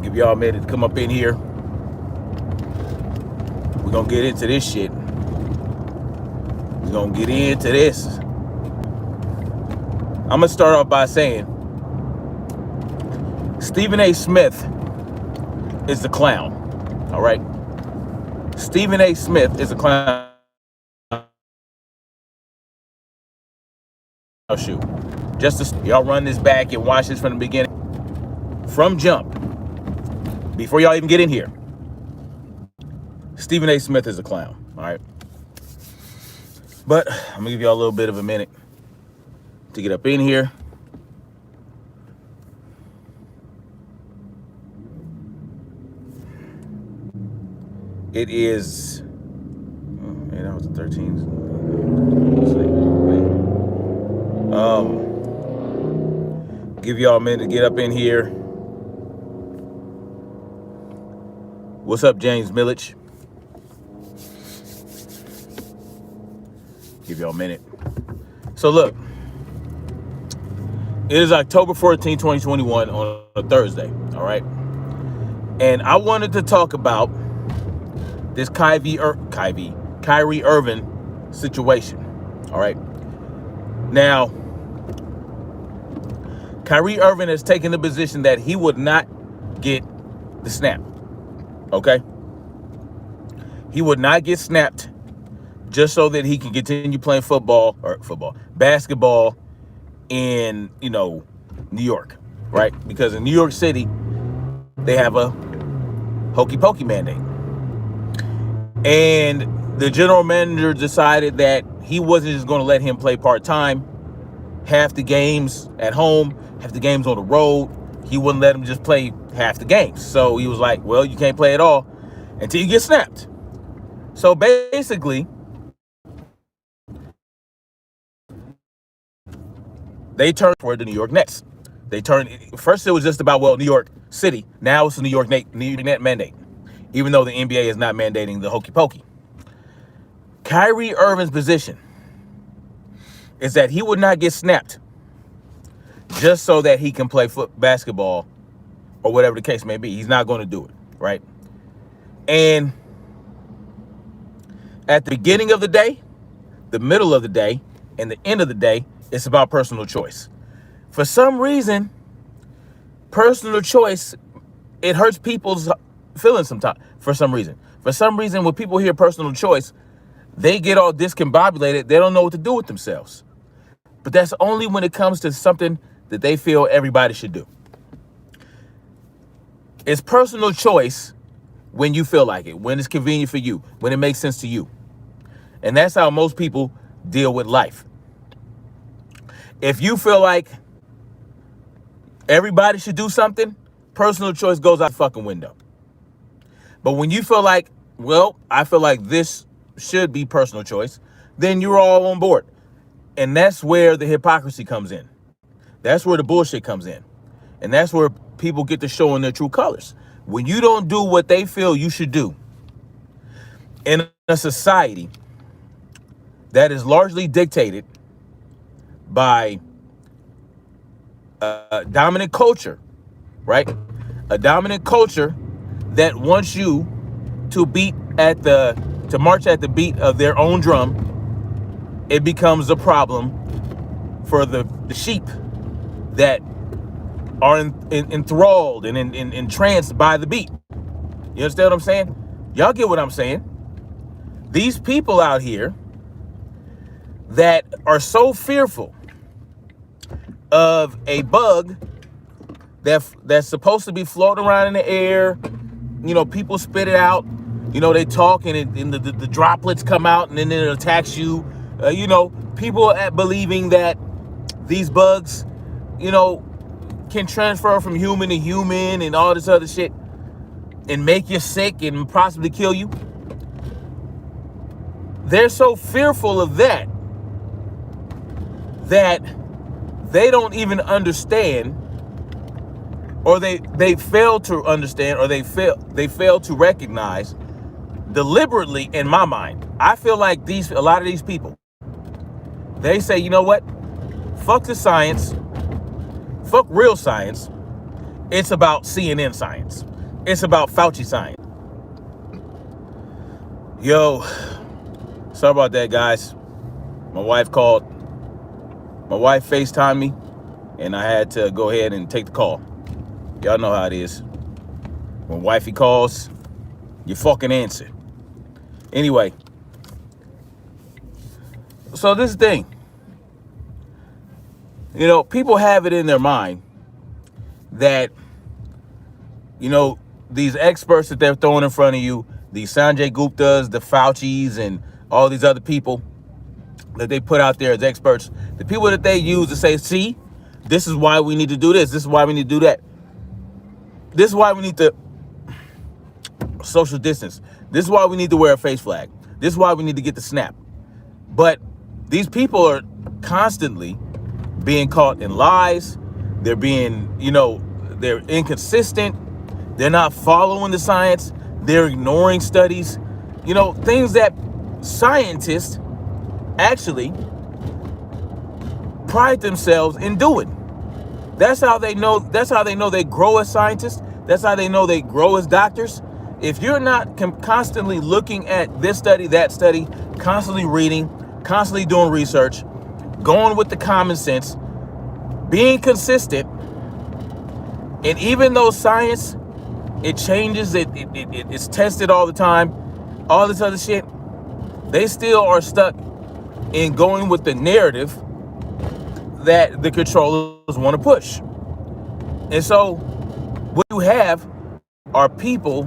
Give y'all a minute to come up in here. We're going to get into this shit. We're going to get into this. I'm going to start off by saying Stephen A. Smith is the clown. All right? Stephen A. Smith is a clown. Shoot. Just to y'all run this back and watch this from the beginning. From jump. Before y'all even get in here. Stephen A. Smith is a clown. All right? But I'm going to give y'all a little bit of a minute to get up in here. It is, oh man, that was the 13th. Give y'all a minute to get up in here. What's up, James Millich? Give y'all a minute. So look, it is October 14, 2021 on a Thursday, all right? And I wanted to talk about this Kyrie Irving situation, all right? Now, Kyrie Irving has taken the position that he would not get the snap, okay? He would not get snapped just so that he can continue playing basketball in, New York, right? Because in New York City, they have a hokey pokey mandate. And the general manager decided that he wasn't just going to let him play part-time, half the games at home, half the games on the road. He wouldn't let him just play half the games. So he was like, well, you can't play at all until you get snapped. So basically, they turned toward the New York Nets. First it was just about, New York City. Now it's the New York Net mandate, even though the NBA is not mandating the hokey pokey. Kyrie Irving's position is that he would not get snapped just so that he can play basketball or whatever the case may be. He's not going to do it, right? And at the beginning of the day, the middle of the day, and the end of the day, it's about personal choice. For some reason, personal choice, it hurts people's feelings sometimes. For some reason, when people hear personal choice, they get all discombobulated. They don't know what to do with themselves. But that's only when it comes to something that they feel everybody should do. It's personal choice when you feel like it, when it's convenient for you, when it makes sense to you. And that's how most people deal with life. If you feel like everybody should do something, personal choice goes out the fucking window. But when you feel like, I feel like this should be personal choice, then you're all on board. And that's where the hypocrisy comes in. That's where the bullshit comes in. And that's where people get to showing their true colors. When you don't do what they feel you should do in a society that is largely dictated by a dominant culture, right? A dominant culture that wants you to march at the beat of their own drum, it becomes a problem for the sheep that are enthralled and entranced by the beat. You understand what I'm saying? Y'all get what I'm saying? These people out here that are so fearful of a bug that's supposed to be floating around in the air, people spit it out, they talk and the droplets come out and then it attacks you. People believing that these bugs, can transfer from human to human and all this other shit and make you sick and possibly kill you. They're so fearful of that they don't even understand, or they fail to understand, or they fail to recognize deliberately. In my mind, I feel like a lot of these people, they say, you know what? Fuck the science. Fuck real science. It's about CNN science. It's about Fauci science. Yo, sorry about that, guys. My wife called. My wife FaceTimed me, and I had to go ahead and take the call. Y'all know how it is. When wifey calls, you fucking answer. Anyway, so this thing, you know, people have it in their mind that, you know, these experts that they're throwing in front of you, these Sanjay Guptas, the Faucis, and all these other people that they put out there as experts, the people that they use to say, see, this is why we need to do this. This is why we need to do that. This is why we need to social distance. This is why we need to wear a face flag. This is why we need to get the snap. But these people are constantly being caught in lies. They're being, you know, they're inconsistent. They're not following the science. They're ignoring studies. You know, things that scientists actually pride themselves in doing. That's how they know. That's how they know they grow as scientists. That's how they know they grow as doctors. If you're not constantly looking at this study, that study, constantly reading, constantly doing research, going with the common sense, being consistent, and even though science, it changes, it's tested all the time, all this other shit, they still are stuck in going with the narrative that the controllers want to push. And so what you have are people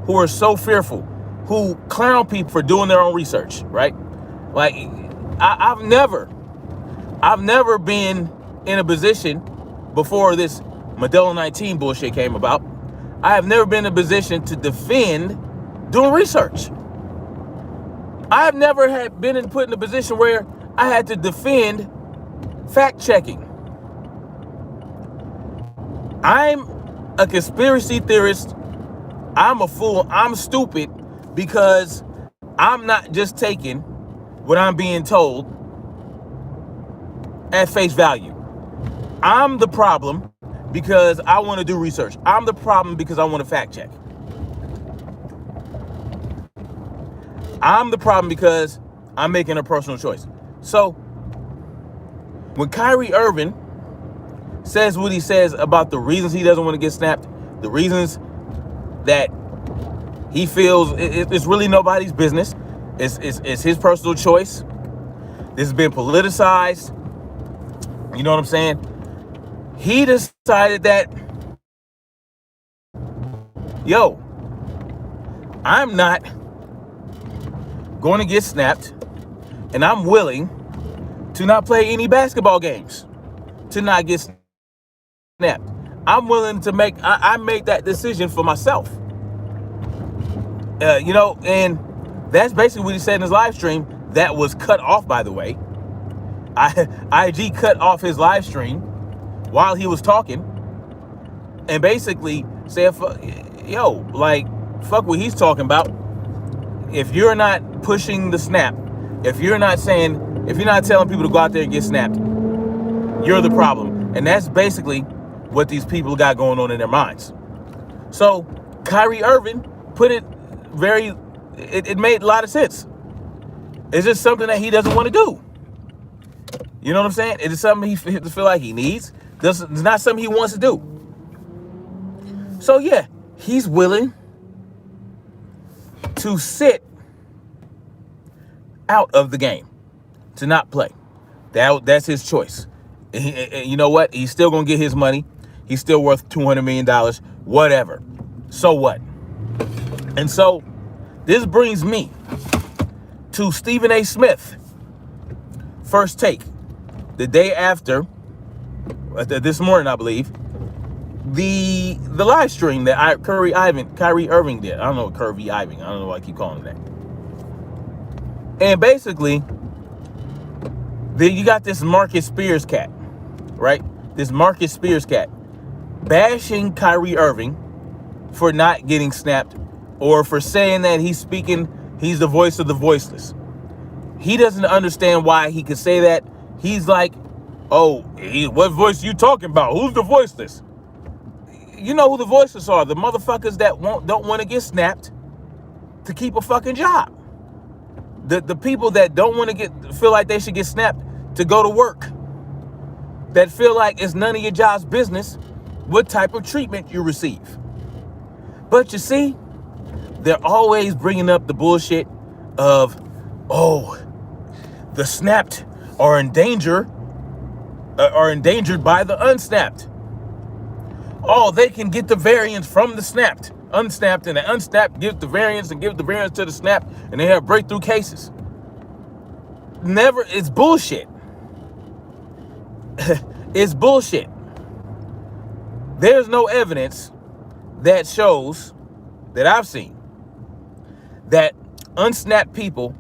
who are so fearful, who clown people for doing their own research, right? Like, I've never been in a position before this Modelo 19 bullshit came about. I have never been in a position to defend doing research. I have never been put in a position where I had to defend fact checking. I'm a conspiracy theorist. I'm a fool. I'm stupid because I'm not just taking what I'm being told at face value. I'm the problem because I want to do research. I'm the problem because I want to fact check. I'm the problem because I'm making a personal choice. So when Kyrie Irving says what he says about the reasons he doesn't want to get snapped, the reasons that he feels it's really nobody's business, it's his personal choice. This has been politicized. You know what I'm saying? He decided that, yo, I'm not going to get snapped, and I'm willing to not play any basketball games to not get snapped. I'm willing to I made that decision for myself. You know, and that's basically what he said in his live stream. That was cut off, by the way. IG cut off his live stream while he was talking and basically said, yo, like, fuck what he's talking about. If you're not pushing the snap, if you're not telling people to go out there and get snapped, you're the problem. And that's basically what these people got going on in their minds. So Kyrie Irving put it it made a lot of sense. It's just something that he doesn't want to do. You know what I'm saying? It is something he feel like he needs. It's not something he wants to do. So yeah, he's willing to sit out of the game, to not play. That's his choice. You know what? He's still gonna get his money. He's still worth $200 million. Whatever. So what? And so this brings me to Stephen A. Smith. First Take. The day after, this morning, I believe, the live stream that Kyrie Irving did. I don't know what Kyrie Irving. I don't know why I keep calling him that. And basically, you got this Marcus Spears cat, right? This Marcus Spears cat bashing Kyrie Irving for not getting snapped or for saying that he's the voice of the voiceless. He doesn't understand why he could say that. He's like, oh, what voice are you talking about? Who's the voiceless? You know who the voiceless are? The motherfuckers that don't want to get snapped to keep a fucking job. The people that don't want to feel like they should get snapped to go to work. That feel like it's none of your job's business what type of treatment you receive. But you see, they're always bringing up the bullshit of, oh, the snapped are endangered by the unsnapped. Oh, they can get the variance from the snapped, unsnapped, and the unsnapped give the variance and give the variance to the snapped, and they have breakthrough cases. Never, it's bullshit. It's bullshit. There's no evidence that shows, that I've seen, that unsnapped people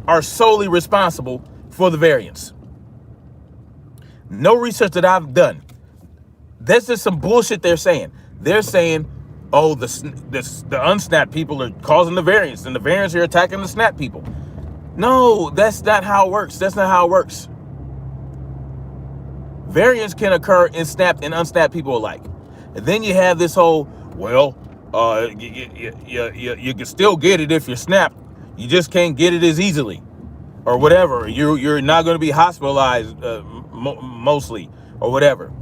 are solely responsible for the variance. No research that I've done. That's just some bullshit they're saying. They're saying, oh, the unsnapped people are causing the variance, and the variance are attacking the snap people. No, that's not how it works. That's not how it works. Variance can occur in snapped and unsnapped people alike. And then you have this whole, well, you can still get it if you're snapped. You just can't get it as easily, or whatever. You're not going to be hospitalized mostly, or whatever.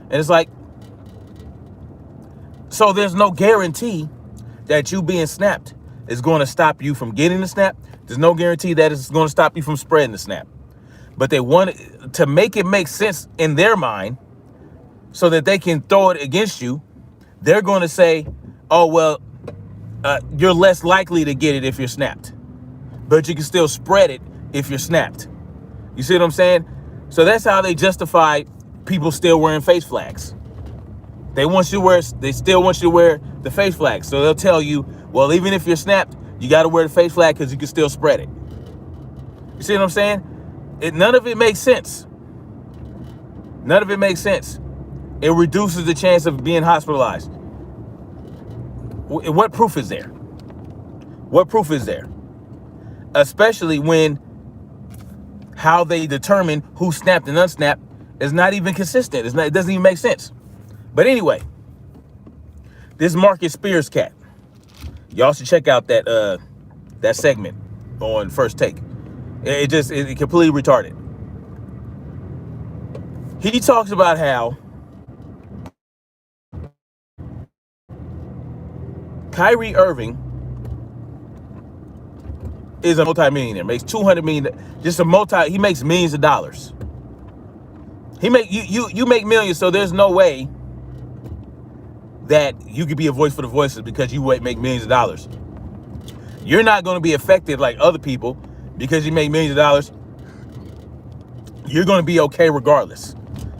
And it's like, so there's no guarantee that you being snapped is going to stop you from getting the snap. There's no guarantee that it's going to stop you from spreading the snap. But they want to make it make sense in their mind so that they can throw it against you. They're going to say, oh, well, you're less likely to get it if you're snapped, but you can still spread it if you're snapped. You see what I'm saying? So that's how they justify people still wearing face flags. They still want you to wear the face flag. So they'll tell you, well, even if you're snapped, you got to wear the face flag because you can still spread it. You see what I'm saying? None of it makes sense. None of it makes sense. It reduces the chance of being hospitalized. What proof is there? What proof is there? Especially when how they determine who snapped and unsnapped is not even consistent. It doesn't even make sense. But anyway, this Marcus Spears cat. Y'all should check out that segment on First Take. It completely retarded. He talks about how Kyrie Irving is a multi-millionaire, makes $200 million, he makes millions of dollars. You make millions, so there's no way that you could be a voice for the voiceless because you make millions of dollars. You're not going to be affected like other people because you make millions of dollars. You're going to be okay regardless.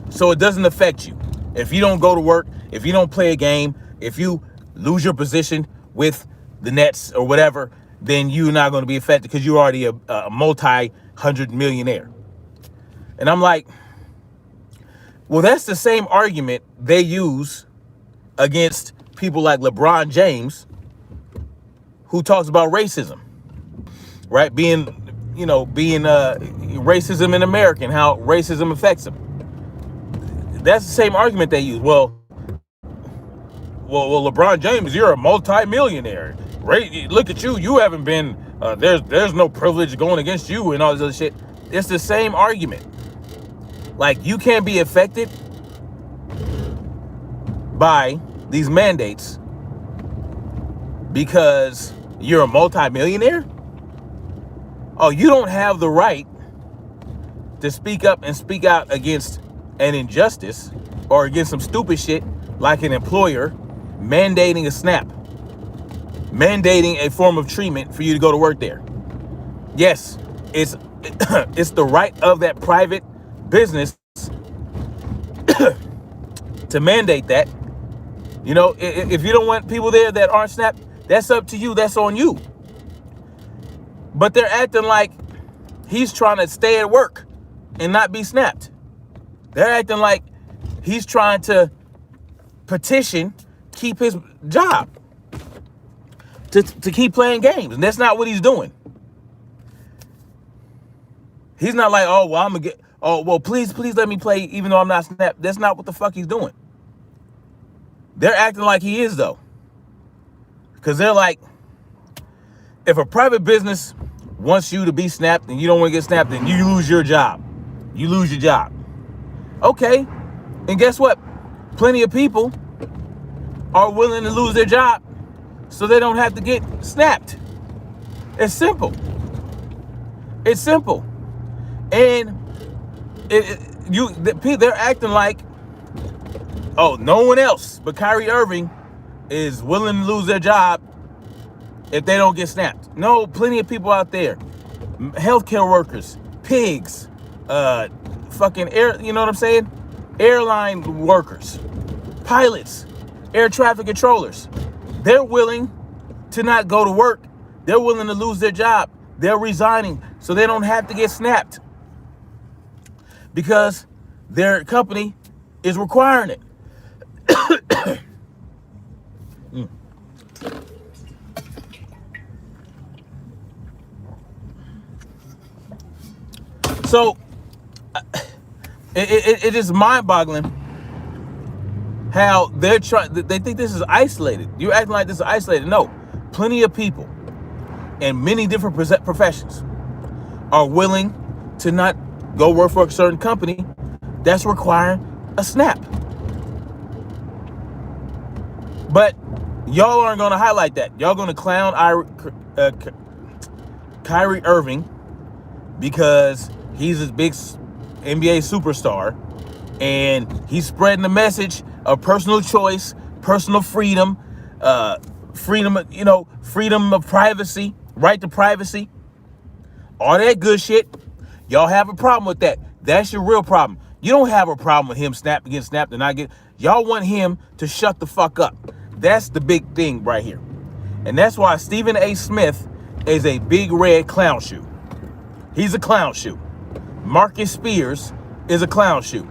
So it doesn't affect you. If you don't go to work, if you don't play a game, if you lose your position with the Nets or whatever, then you're not going to be affected because you're already a multi-hundred millionaire. And I'm like, well, that's the same argument they use against people like LeBron James, who talks about racism, right? Being racism in America and how racism affects him. That's the same argument they use. Well, LeBron James, you're a multi-millionaire. Right? Look at you. You haven't been, there's no privilege going against you and all this other shit. It's the same argument. Like, you can't be affected by these mandates because you're a multi-millionaire? Oh, you don't have the right to speak up and speak out against an injustice or against some stupid shit like an employer mandating a snap, mandating a form of treatment for you to go to work there. Yes, it's the right of that private business to mandate that. You know, if you don't want people there that aren't snapped, that's up to you. That's on you. But they're acting like he's trying to stay at work and not be snapped. They're acting like he's trying to petition, keep his job, to keep playing games. And that's not what he's doing. He's not like, oh, well, please let me play even though I'm not snapped. That's not what the fuck he's doing. They're acting like he is, though. Because they're like, if a private business wants you to be snapped and you don't want to get snapped, then you lose your job. You lose your job. Okay. And guess what? Plenty of people are willing to lose their job so they don't have to get snapped. It's simple. It's simple. And they're acting like, oh, no one else but Kyrie Irving is willing to lose their job if they don't get snapped. No, plenty of people out there, healthcare workers, pigs, fucking air, you know what I'm saying? Airline workers, pilots, air traffic controllers. They're willing to not go to work. They're willing to lose their job. They're resigning so they don't have to get snapped because their company is requiring it. So it is mind-boggling how they're trying. They think this is isolated. You're acting like this is isolated. No, plenty of people in many different professions are willing to not go work for a certain company that's requiring a snap. But y'all aren't going to highlight that. Y'all going to clown Kyrie Irving because he's a big NBA superstar and he's spreading the message of personal choice, personal freedom, freedom of privacy, right to privacy, all that good shit. Y'all have a problem with that. That's your real problem. You don't have a problem with him getting snapped and not get. Y'all want him to shut the fuck up. That's the big thing right here. And that's why Stephen A. Smith is a big red clown shoe. He's a clown shoe. Marcus Spears is a clown shoe.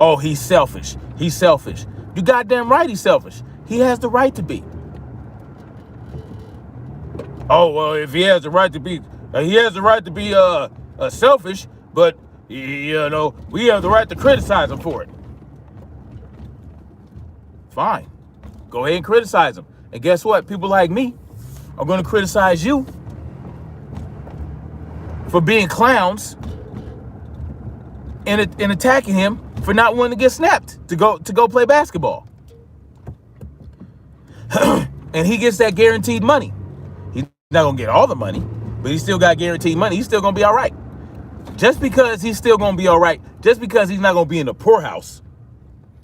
Oh, he's selfish. He's selfish. You goddamn right he's selfish. He has the right to be. Oh, well, if he has the right to be, selfish, but, we have the right to criticize him for it. Fine. Go ahead and criticize him. And guess what? People like me are going to criticize you for being clowns and attacking him for not wanting to get snapped to go play basketball. And he gets that guaranteed money. He's not going to get all the money, but he still got guaranteed money. He's still going to be all right. Just because he's still going to be all right, just because he's not going to be in the poorhouse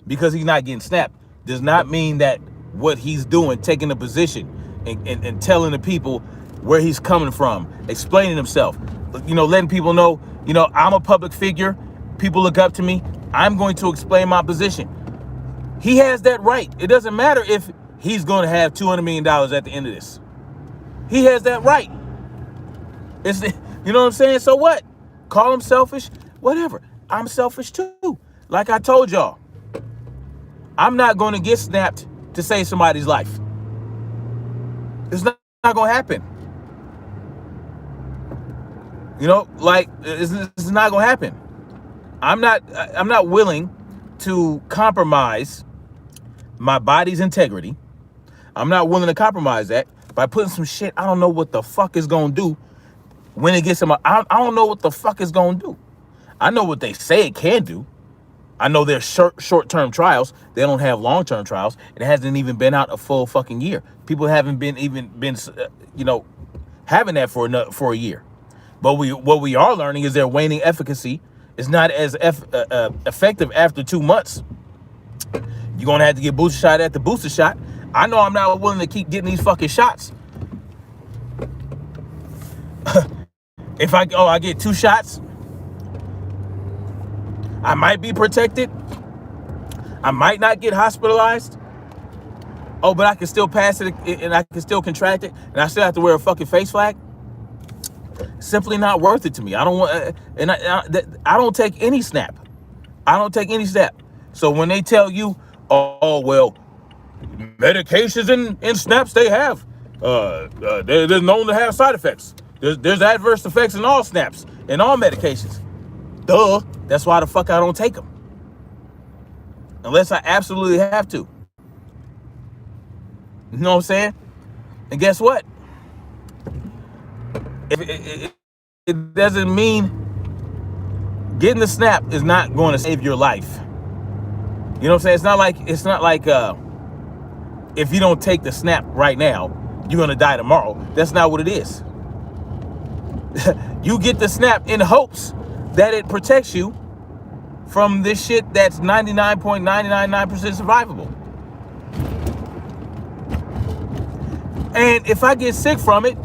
because he's not getting snapped, does not mean that what he's doing, taking a position and telling the people where he's coming from, explaining himself, letting people know, I'm a public figure. People look up to me. I'm going to explain my position. He has that right. It doesn't matter if he's going to have $200 million at the end of this. He has that right. You know what I'm saying? So what? Call him selfish? Whatever. I'm selfish too. Like I told y'all, I'm not going to get snapped to save somebody's life. It's not going to happen. It's not going to happen. I'm not willing to compromise my body's integrity. I'm not willing to compromise that by putting some shit I don't know what the fuck is going to do when it gets in my... I don't know what the fuck it's going to do. I know what they say it can do. I know there's short-term trials. They don't have long-term trials. It hasn't even been out a full fucking year. People haven't been having that for a year. But what we are learning is their waning efficacy is not as effective after 2 months. You're going to have to get booster shot at the booster shot. I know I'm not willing to keep getting these fucking shots. If I get 2 shots, I might be protected. I might not get hospitalized. Oh, but I can still pass it and I can still contract it and I still have to wear a fucking face flag. Simply not worth it to me. I don't want, I don't take any snap. I don't take any snap. So when they tell you, oh well, medications and snaps they have, they're known to have side effects. There's adverse effects in all snaps and all medications. Duh. That's why the fuck I don't take them. Unless I absolutely have to. You know what I'm saying? And guess what? It doesn't mean getting the snap is not going to save your life. You know what I'm saying? It's not like if you don't take the snap right now, you're gonna die tomorrow. That's not what it is. You get the snap in hopes that it protects you from this shit that's 99.999% survivable. And if I get sick from it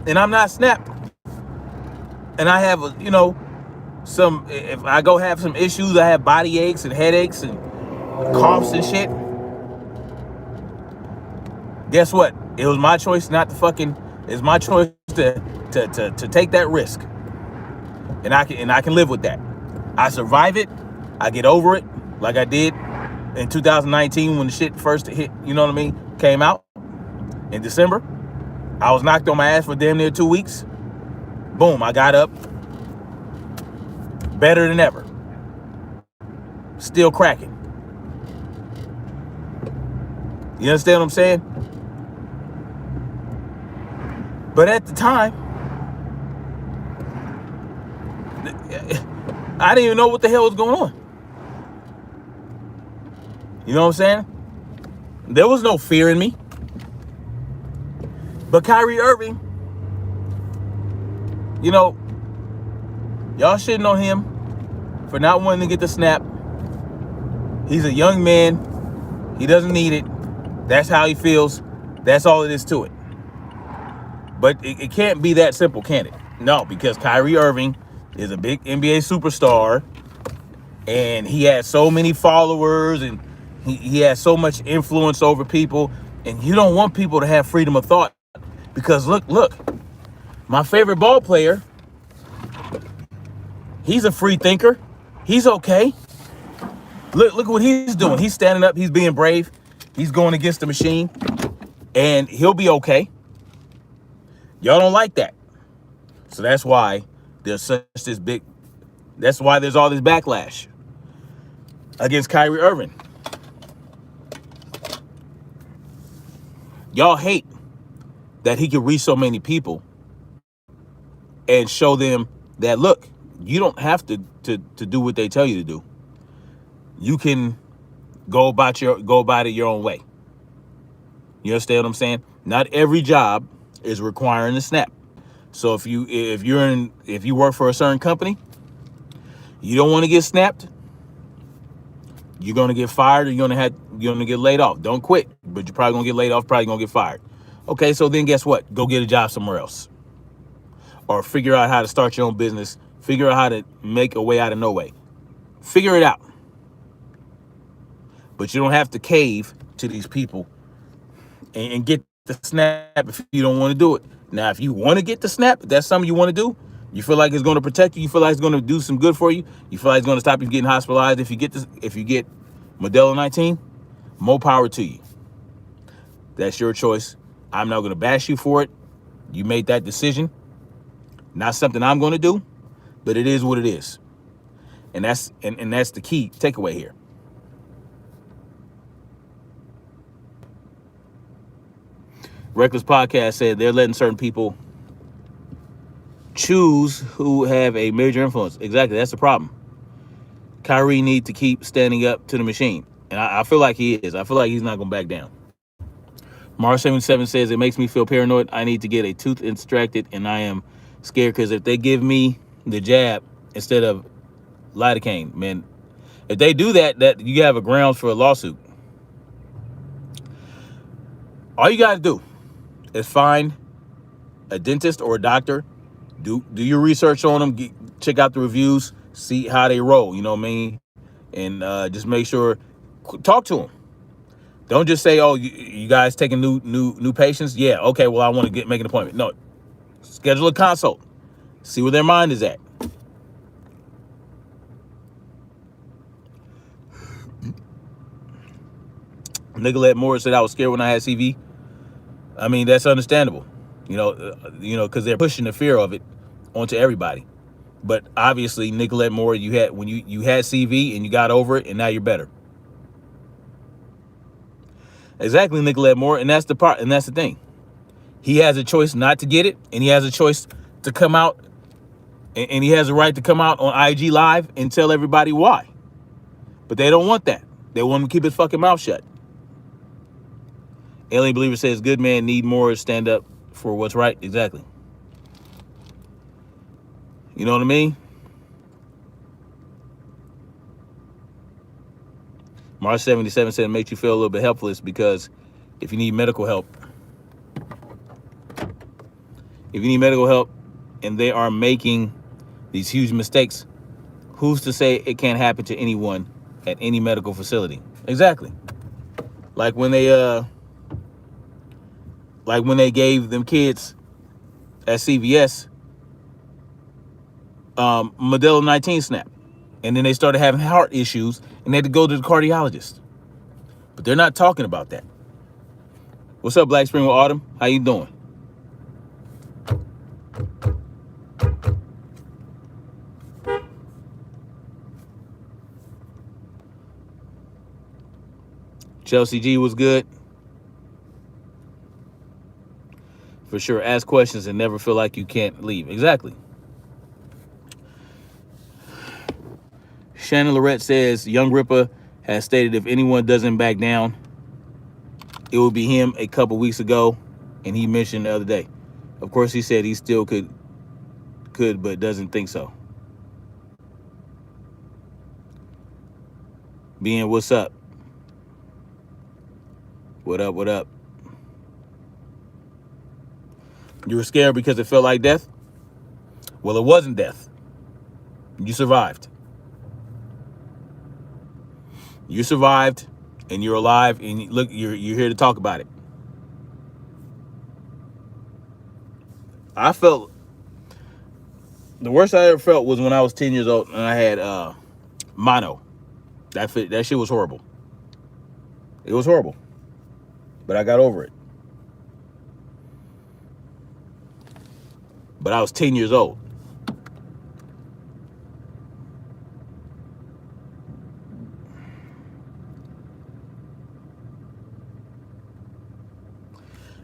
and I'm not snapped, and I have, if I go have some issues, I have body aches and headaches and coughs and shit. Guess what? It was my choice not to fucking. It's my choice to take that risk, and I can live with that. I survive it. I get over it, like I did in 2019 when the shit first hit. You know what I mean? Came out in December. I was knocked on my ass for damn near 2 weeks. Boom! I got up, better than ever. Still cracking. You understand what I'm saying? But at the time, I didn't even know what the hell was going on. You know what I'm saying? There was no fear in me. But Kyrie Irving, y'all shitting on him for not wanting to get the snap. He's a young man. He doesn't need it. That's how he feels. That's all it is to it. But it can't be that simple, can it? No, because Kyrie Irving is a big NBA superstar, and he has so many followers, and he has so much influence over people, and you don't want people to have freedom of thought. Because look, my favorite ball player, he's a free thinker. He's okay. Look what he's doing. He's standing up. He's being brave. He's going against the machine, and he'll be okay. Y'all don't like that. So that's why there's that's why there's all this backlash against Kyrie Irving. Y'all hate that he can reach so many people and show them that, look, you don't have to do what they tell you to do. You can go about it your own way. You understand what I'm saying? Not every job is requiring a snap. So if you work for a certain company, you don't want to get snapped, you're gonna get fired, or you're gonna get laid off. Don't quit, but you're probably gonna get laid off, probably gonna get fired. Okay, so then guess what? Go get a job somewhere else. Or figure out how to start your own business. Figure out how to make a way out of no way. Figure it out. But you don't have to cave to these people and get the snap if you don't want to do it. Now, if you want to get the snap, if that's something you want to do, you feel like it's going to protect you, you feel like it's going to do some good for you, you feel like it's going to stop you getting hospitalized if you get Modelo 19, more power to you. That's your choice. I'm not going to bash you for it. You made that decision. Not something I'm going to do, but it is what it is. And that's the key takeaway here. Reckless Podcast said they're letting certain people choose who have a major influence. Exactly, that's the problem. Kyrie needs to keep standing up to the machine. And I feel like he is. I feel like he's not going to back down. Mars77 says, it makes me feel paranoid. I need to get a tooth extracted, and I am scared because if they give me the jab instead of lidocaine, man, if they do that you have a grounds for a lawsuit. All you got to do is find a dentist or a doctor, do your research on them, check out the reviews, see how they roll, you know what I mean? And just make sure, talk to them. Don't just say, oh, you guys taking new patients? Yeah, okay, well, I want to make an appointment. No, schedule a consult. See where their mind is at. Nicolette Moore said, I was scared when I had CV. I mean, that's understandable, because they're pushing the fear of it onto everybody. But obviously, Nicolette Moore, you had CV and you got over it, and now you're better. Exactly, Nicolette Moore. And that's the part. And that's the thing. He has a choice not to get it. And he has a choice to come out. And he has a right to come out on IG Live and tell everybody why. But they don't want that. They want him to keep his fucking mouth shut. Alien Believer says, good man need more stand up for what's right. Exactly. You know what I mean? Mars 77 said it makes you feel a little bit helpless because if you need medical help, and they are making these huge mistakes, who's to say it can't happen to anyone at any medical facility? Exactly. Like when they gave them kids at CVS Modelo 19 snap, and then they started having heart issues and they had to go to the cardiologist. But they're not talking about that. What's up, Black Spring with Autumn? How you doing? Chelsea G was good. For sure, ask questions and never feel like you can't leave. Exactly. Shannon Lorette says, Young Ripper has stated if anyone doesn't back down, it will be him a couple weeks ago. And he mentioned the other day. Of course, he said he still could, but doesn't think so. Being, what's up? What up, what up? You were scared because it felt like death? Well, it wasn't death. You survived. You survived, and you're alive, and look, you're here to talk about it. I felt, the worst I ever felt was when I was 10 years old and I had mono. That shit was horrible. It was horrible. But I got over it. But I was 10 years old.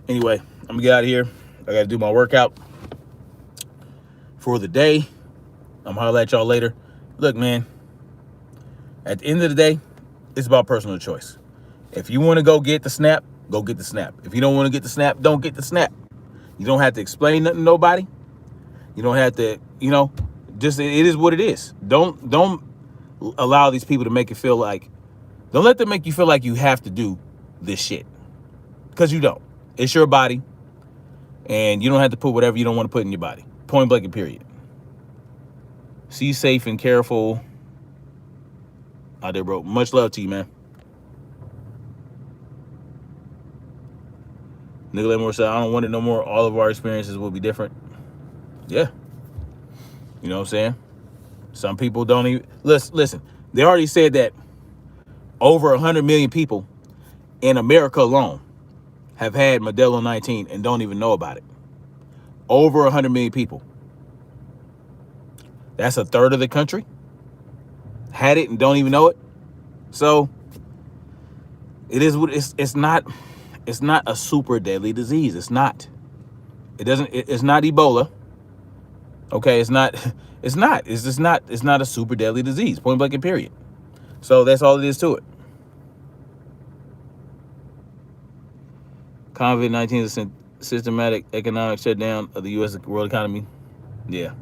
Anyway, I'm gonna get out of here. I gotta do my workout for the day. I'm gonna holler at y'all later. Look, man, at the end of the day, it's about personal choice. If you want to go get the snap, go get the snap. If you don't want to get the snap, don't get the snap. You don't have to explain nothing to nobody. You don't have to, just, it is what it is. Don't allow these people to make it feel like, don't let them make you feel like you have to do this shit. Because you don't. It's your body. And you don't have to put whatever you don't want to put in your body. Point blank and period. See safe and careful out there, bro. Much love to you, man. Nicolette Moore said, I don't want it no more. All of our experiences will be different. Yeah. You know what I'm saying? Some people don't even... Listen, they already said that over 100 million people in America alone have had Modelo 19 and don't even know about it. Over 100 million people. That's a third of the country. Had it and don't even know it. So it is what it's not a super deadly disease. It's not. It's not Ebola. Okay, it's not it's not a super deadly disease. Point blank and period. So that's all it is to it. COVID-19 is a systematic economic shutdown of the U.S. world economy. Yeah.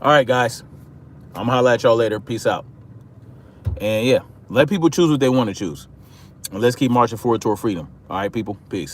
All right, guys. I'm going to holler at y'all later. Peace out. And yeah, let people choose what they want to choose. And let's keep marching forward toward freedom. All right, people. Peace.